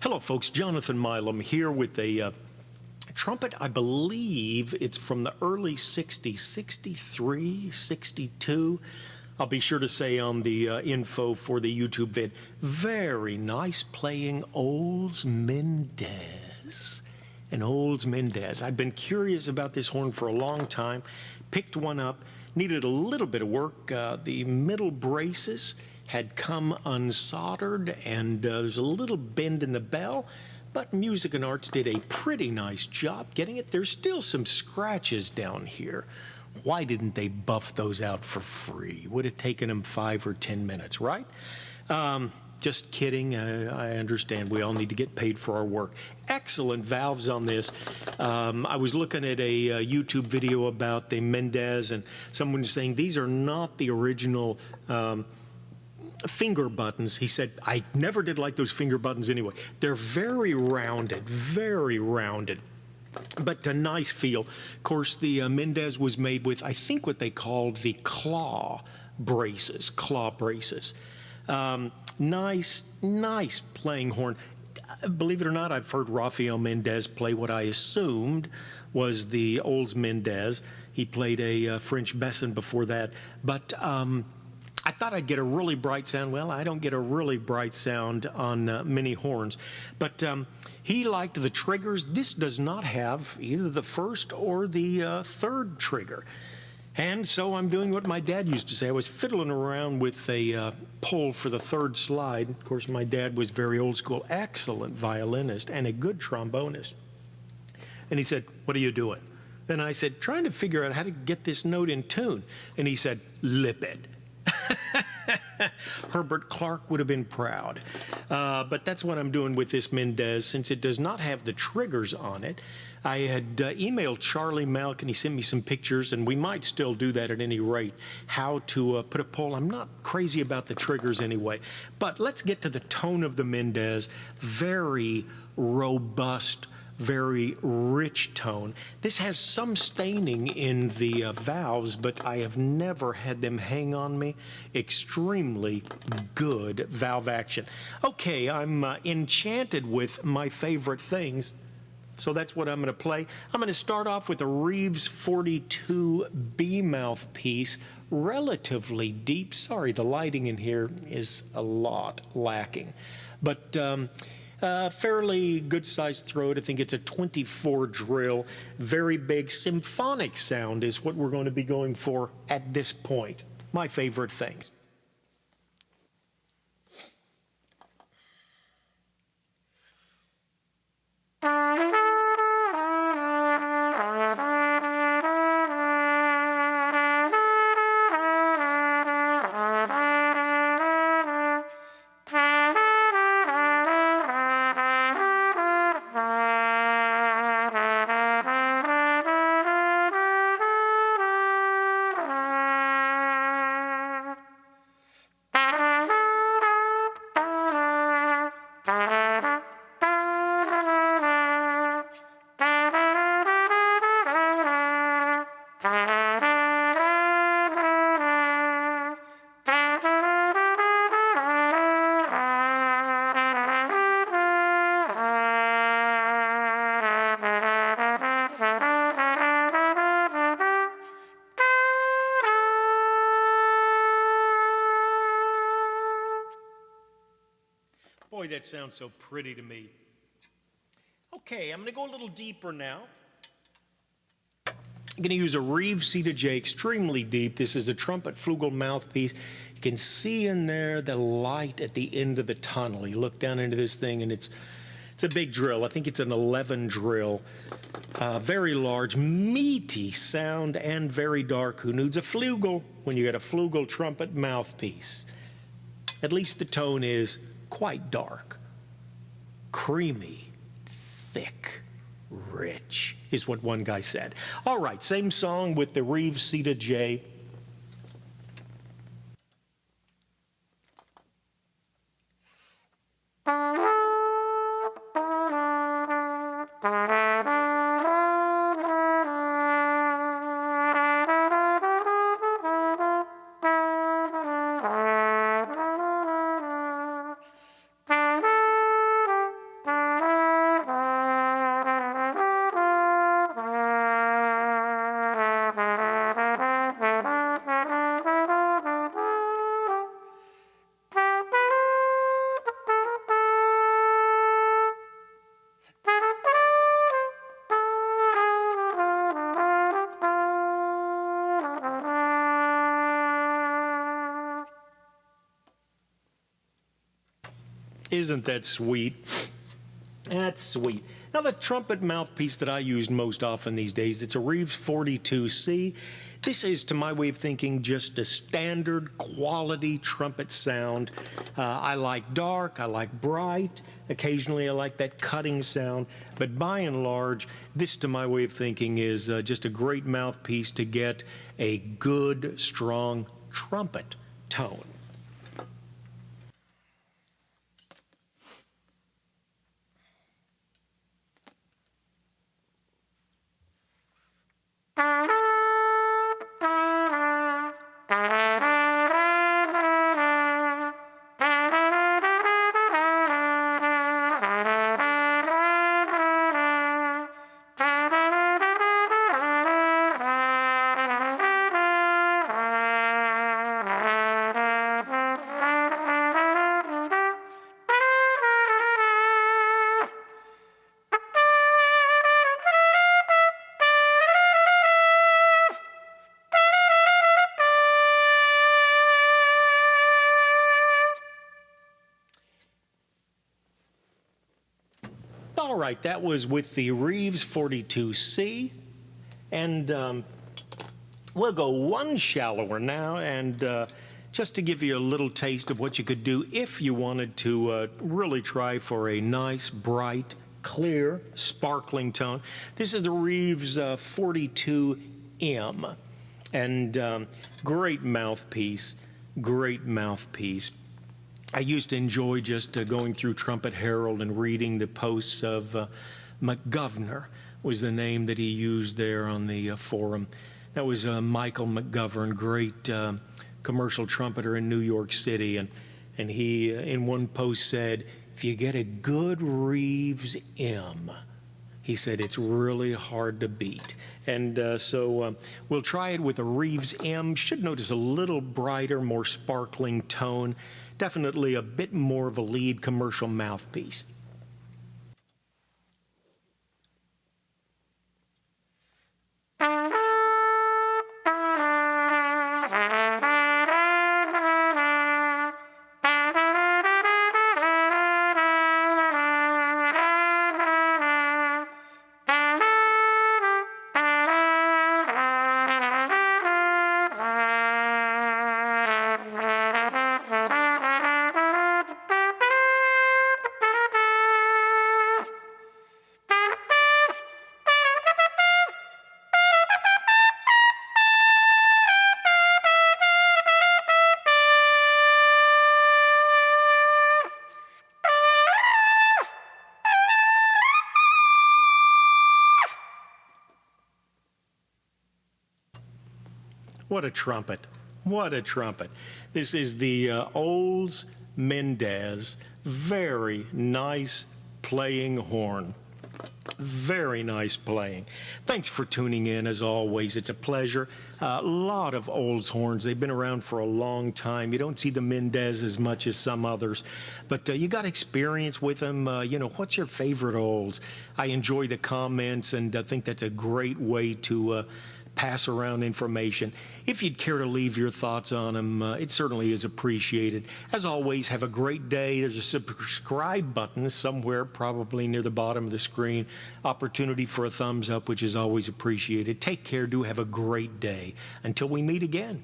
Hello, folks. Jonathan Milam here with a trumpet. I believe it's from the early 60s, 63, 62. I'll be sure to say on the info for the YouTube vid. Very nice playing Olds Mendez. An Olds Mendez. I've been curious about this horn for a long time. Picked one up. Needed a little bit of work. The middle braces had come unsoldered, and there's a little bend in the bell, but Music and Arts did a pretty nice job getting it. There's still some scratches down here. Why didn't they buff those out for free? Would have taken them 5 or 10 minutes, right? Just kidding. I understand we all need to get paid for our work. Excellent valves on this. I was looking at a YouTube video about the Mendez, and someone was saying these are not the original finger buttons. He said, I never did like those finger buttons anyway. They're very rounded, but a nice feel. Of course, the Mendez was made with, I think, what they called the claw braces. Nice playing horn. Believe it or not, I've heard Rafael Mendez play what I assumed was the Olds Mendez. He played a French Besson before that, but I thought I'd get a really bright sound. Well, I don't get a really bright sound on many horns, but he liked the triggers. This does not have either the first or the third trigger. And so I'm doing what my dad used to say. I was fiddling around with a pull for the third slide. Of course, my dad was very old school, excellent violinist and a good trombonist. And he said, what are you doing? And I said, trying to figure out how to get this note in tune. And he said, lip it. Herbert Clark would have been proud. But that's what I'm doing with this Mendez. Since it does not have the triggers on it, I had emailed Charlie Malk, and he sent me some pictures, and we might still do that at any rate, how to put a pole. I'm not crazy about the triggers anyway. But let's get to the tone of the Mendez. Very robust, very rich tone. This has some staining in the valves, but I have never had them hang on me. Extremely good valve action. Okay, I'm enchanted with my favorite things, so that's what I'm going to play. I'm going to start off with a Reeves 42B mouthpiece, relatively deep. Sorry, the lighting in here is a lot lacking, but fairly good-sized throat. I think it's a 24 drill. Very big symphonic sound is what we're going to be going for at this point. My favorite things. Boy, that sounds so pretty to me. Okay, I'm going to go a little deeper now. I'm going to use a Reeves C2J, extremely deep. This is a Trumpet-Flugel mouthpiece. You can see in there the light at the end of the tunnel. You look down into this thing, and it's a big drill. I think it's an 11 drill. Very large, meaty sound, and very dark. Who needs a Flugel when you got a Flugel trumpet mouthpiece? At least the tone is quite dark, creamy, thick, rich, is what one guy said. All right, same song with the Reeves C2J. Isn't that sweet? That's sweet. Now, the trumpet mouthpiece that I use most often these days, it's a Reeves 42C. This is, to my way of thinking, just a standard quality trumpet sound. I like dark, I like bright, occasionally I like that cutting sound, but by and large, this, to my way of thinking, is just a great mouthpiece to get a good, strong trumpet tone. All right, that was with the Reeves 42C, and we'll go one shallower now, and just to give you a little taste of what you could do if you wanted to really try for a nice, bright, clear, sparkling tone. This is the Reeves 42M, and great mouthpiece, great mouthpiece. I used to enjoy just going through Trumpet Herald and reading the posts of McGovern was the name that he used there on the forum. That was Michael McGovern, great commercial trumpeter in New York City. And he, in one post, said, if you get a good Reeves M, he said, it's really hard to beat. And so we'll try it with a Reeves M. Should notice a little brighter, more sparkling tone. Definitely a bit more of a lead commercial mouthpiece. What a trumpet. What a trumpet. This is the Olds Mendez. Very nice playing horn. Very nice playing. Thanks for tuning in, as always. It's a pleasure. A lot of Olds horns. They've been around for a long time. You don't see the Mendez as much as some others, but you got experience with them. You know, what's your favorite Olds? I enjoy the comments, and I think that's a great way to pass around information. If you'd care to leave your thoughts on them, it certainly is appreciated. As always, have a great day. There's a subscribe button somewhere, probably near the bottom of the screen. Opportunity for a thumbs up, which is always appreciated. Take care. Do have a great day. Until we meet again.